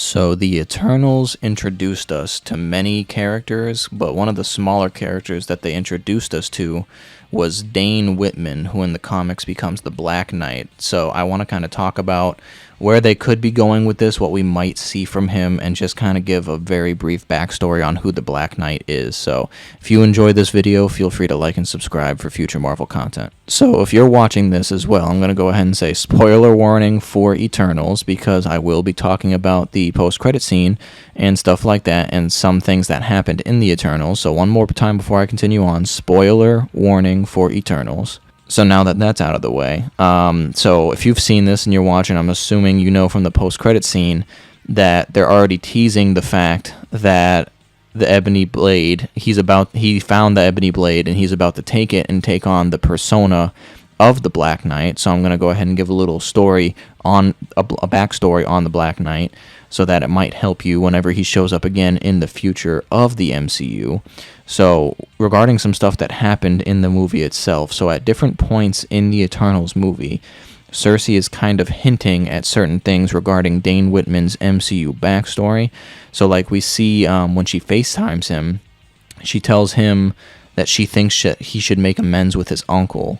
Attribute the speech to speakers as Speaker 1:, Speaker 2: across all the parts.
Speaker 1: So the Eternals introduced us to many characters, but one of the smaller characters that they introduced us to was Dane Whitman, who in the comics becomes the Black Knight. So I want to kind of talk about where they could be going with this, what we might see from him, and just kind of give a very brief backstory on who the Black Knight is. So if you enjoyed this video, feel free to like and subscribe for future Marvel content. So if you're watching this as well, I'm going to go ahead and say spoiler warning for Eternals, because I will be talking about the post-credit scene and stuff like that, and some things that happened in the Eternals. So one more time before I continue on, spoiler warning for Eternals. So now that that's out of the way, so if you've seen this and you're watching, I'm assuming you know from the post-credit scene that they're already teasing the fact that the Ebony Blade, he found the Ebony Blade and he's about to take it and take on the persona of the Black Knight. So I'm going to go ahead and give a little story on a backstory on the Black Knight, so that it might help you whenever he shows up again in the future of the MCU. So regarding some stuff that happened in the movie itself, so at different points in the Eternals movie, Cersei is kind of hinting at certain things regarding Dane Whitman's MCU backstory. So like we see when she FaceTimes him, she tells him that she thinks he should make amends with his uncle.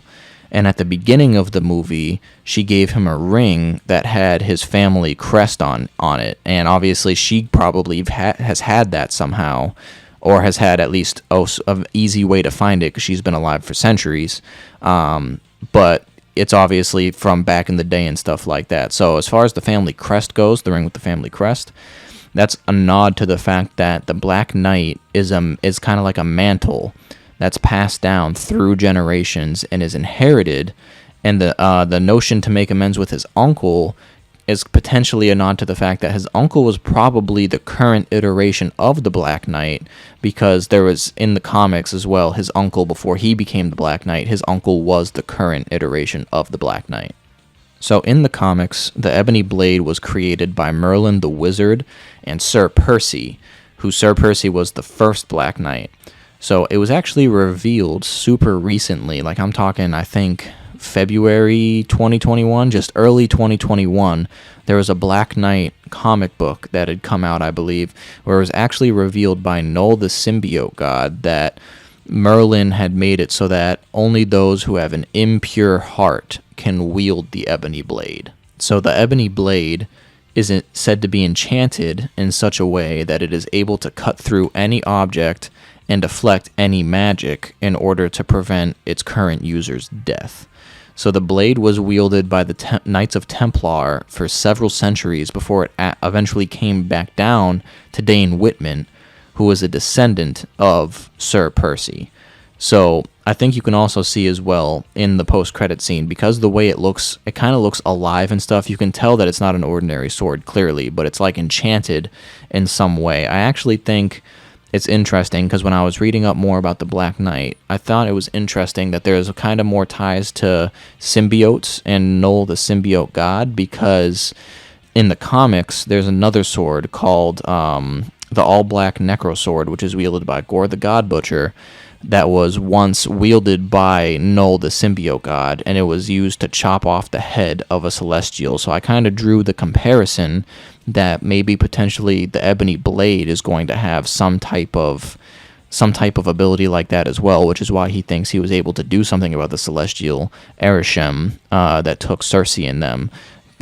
Speaker 1: And at the beginning of the movie, she gave him a ring that had his family crest on it. And obviously, she probably has had that somehow, or has had at least an easy way to find it, because she's been alive for centuries. But it's obviously from back in the day and stuff like that. So as far as the family crest goes, the ring with the family crest, that's a nod to the fact that the Black Knight is kind of like a mantle that's passed down through generations and is inherited, and the notion to make amends with his uncle is potentially a nod to the fact that his uncle was probably the current iteration of the Black Knight, because there was, in the comics as well, his uncle, before he became the Black Knight, his uncle was the current iteration of the Black Knight. So in the comics, the Ebony Blade was created by Merlin the Wizard and Sir Percy, who Sir Percy was the first Black Knight. So it was actually revealed super recently, like I'm talking, I think, February 2021, just early 2021, there was a Black Knight comic book that had come out, I believe, where it was actually revealed by Null the Symbiote God that Merlin had made it so that only those who have an impure heart can wield the Ebony Blade. So the Ebony Blade is said to be enchanted in such a way that it is able to cut through any object and deflect any magic in order to prevent its current user's death. So the blade was wielded by the Knights of Templar for several centuries before it eventually came back down to Dane Whitman, who was a descendant of Sir Percy. So I think you can also see as well in the post-credit scene, because the way it looks, it kind of looks alive and stuff, you can tell that it's not an ordinary sword, clearly, but it's like enchanted in some way. I actually think it's interesting, because when I was reading up more about the Black Knight, I thought it was interesting that there's kind of more ties to symbiotes and Null the Symbiote God, because in the comics, there's another sword called the All-Black Necro Sword, which is wielded by Gore the God Butcher, that was once wielded by Null the Symbiote God, and it was used to chop off the head of a Celestial. So I kind of drew the comparison that maybe potentially the Ebony Blade is going to have some type of ability like that as well, which is why he thinks he was able to do something about the Celestial Arishem that took Cersei and them.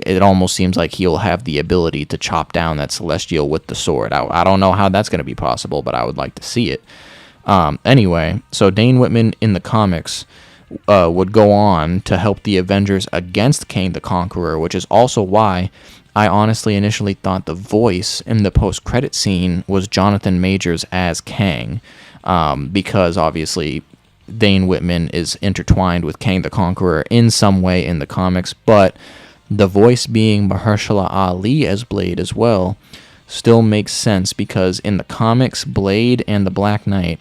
Speaker 1: It almost seems like he'll have the ability to chop down that Celestial with the sword. I don't know how that's going to be possible, but I would like to see it. Anyway, so Dane Whitman in the comics would go on to help the Avengers against Kang the Conqueror, which is also why I honestly initially thought the voice in the post-credit scene was Jonathan Majors as Kang, because obviously Dane Whitman is intertwined with Kang the Conqueror in some way in the comics, but the voice being Mahershala Ali as Blade as well still makes sense, because in the comics, Blade and the Black Knight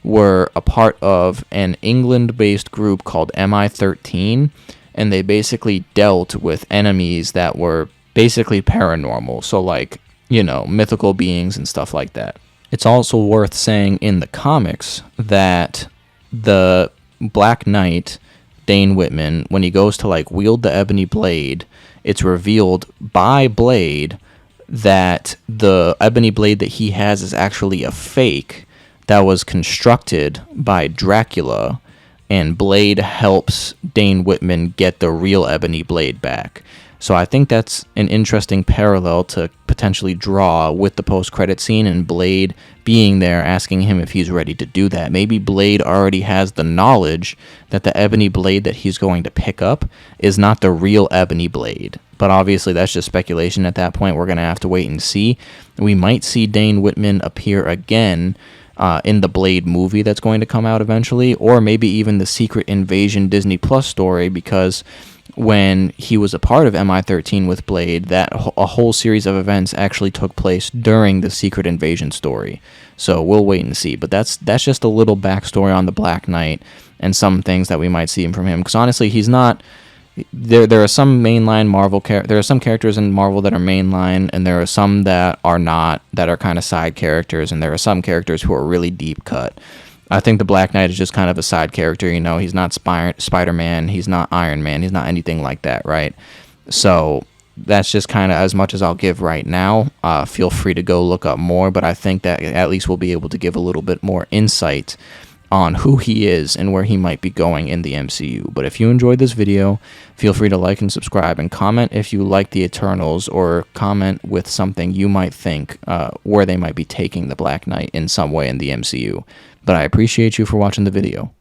Speaker 1: were a part of an England-based group called MI13, and they basically dealt with enemies that were basically paranormal, so like, you know, mythical beings and stuff like that. It's also worth saying in the comics that the Black Knight, Dane Whitman, when he goes to like wield the Ebony Blade, it's revealed by Blade that the ebony blade that he has is actually a fake that was constructed by Dracula, and Blade helps Dane Whitman get the real ebony blade back. So I think that's an interesting parallel to potentially draw with the post-credit scene and Blade being there asking him if he's ready to do that. Maybe Blade already has the knowledge that the ebony blade that he's going to pick up is not the real ebony blade. But obviously that's just speculation at that point. We're going to have to wait and see. We might see Dane Whitman appear again in the Blade movie that's going to come out eventually, or maybe even the Secret Invasion Disney Plus story, because when he was a part of MI13 with Blade, that a whole series of events actually took place during the Secret Invasion story. So we'll wait and see. But that's just a little backstory on the Black Knight and some things that we might see from him. Because honestly, he's not. There are some mainline Marvel there are some characters in Marvel that are mainline, and there are some that are not, that are kind of side characters, and there are some characters who are really deep cut. I think the Black Knight is just kind of a side character, you know. He's not Spider-Man, he's not Iron Man, he's not anything like that, right? So that's just kind of as much as I'll give right now. Feel free to go look up more, but I think that at least we'll be able to give a little bit more insight on who he is and where he might be going in the MCU. But if you enjoyed this video, feel free to like and subscribe, and comment if you like the Eternals, or comment with something you might think where they might be taking the Black Knight in some way in the MCU. But I appreciate you for watching the video.